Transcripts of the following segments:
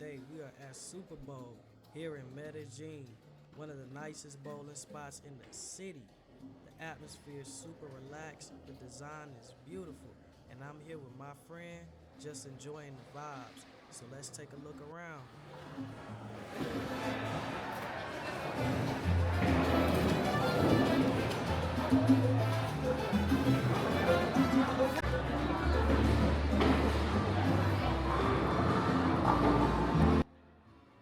today we are at Super Bowl here in Medellin, one of the nicest bowling spots in the city. The atmosphere is super relaxed, the design is beautiful, and I'm here with my friend just enjoying the vibes. So let's take a look around.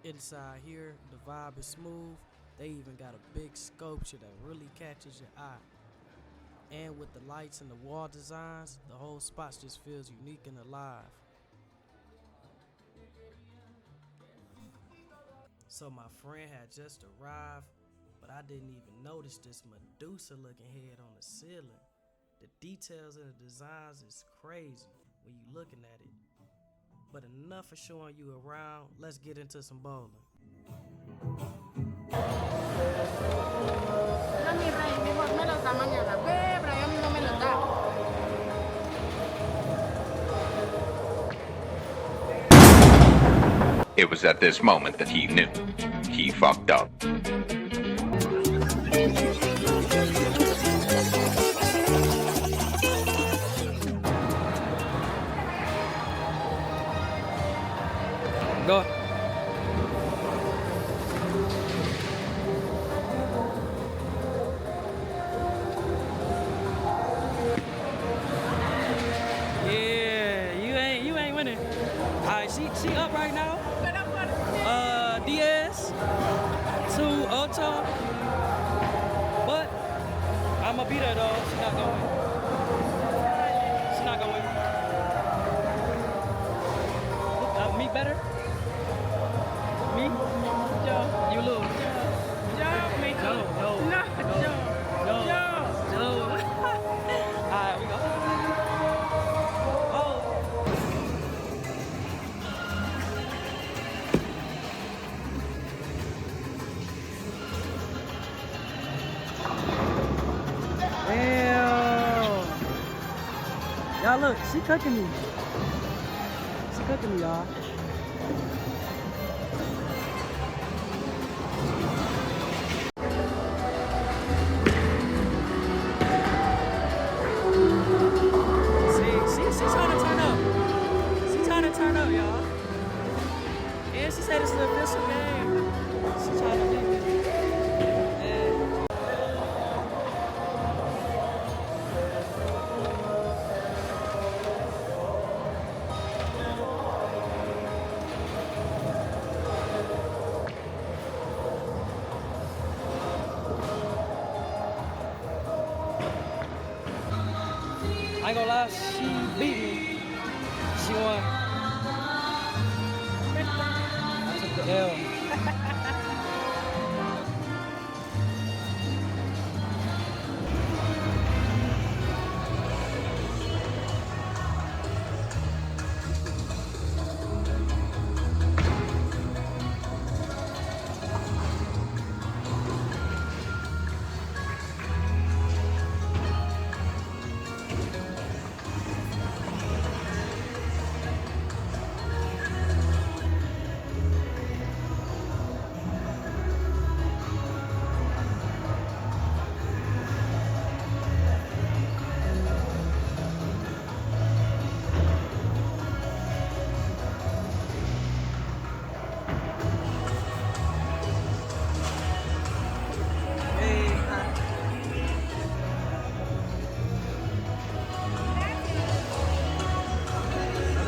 Inside here, the vibe is smooth. They even got a big sculpture that really catches your eye. And with the lights and the wall designs, the whole spot just feels unique and alive. So my friend had just arrived, but I didn't even notice this Medusa looking head on the ceiling. The details and the designs is crazy when you looking at it. But enough of showing you around, let's get into some bowling. It was at this moment that he knew he fucked up. Go. Yeah, you ain't winning. Alright, she up right now. Diaz to Ocho. But I'ma beat her though. She's not gonna win. She's not gonna win. Me better? Me? Joe. You lose. Joe, me. No. Alright, we go. Oh. Damn. Y'all look, she cooking me. She cooking me, y'all. She's trying to turn up. She's trying to turn up, y'all. And she said it's an official game. She's trying to make it. I ain't gonna lie, she beat me. She won. I took the L.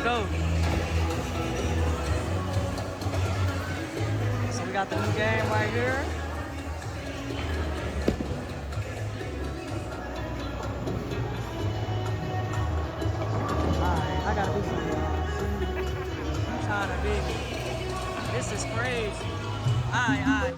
Go. So we got the new game right here. Alright, I gotta do something, y'all. I'm trying to beat me. This is crazy. Alright.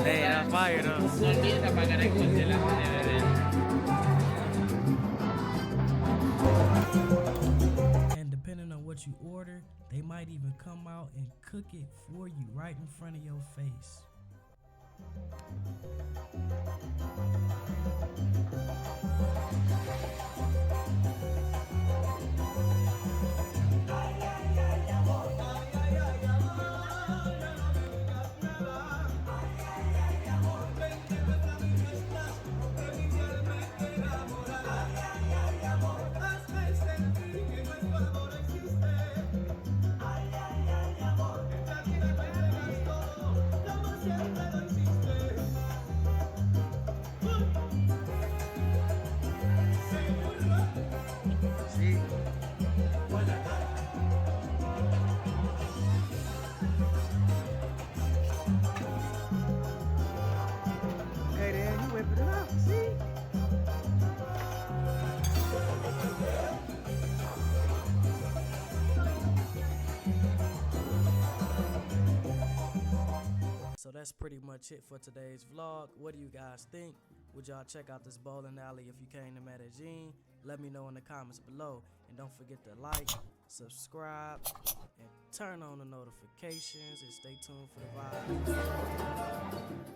Hey, that's fire though. No olvides apagar el congelaje, bebé. And depending on what you order, they might even come out and cook it for you right in front of your face. See? Okay, then you whipping it up. See? So that's pretty much it for today's vlog. What do you guys think? Would y'all check out this bowling alley if you came to Medellin? Let me know in the comments below. And don't forget to like, subscribe, and turn on the notifications and stay tuned for the vibes.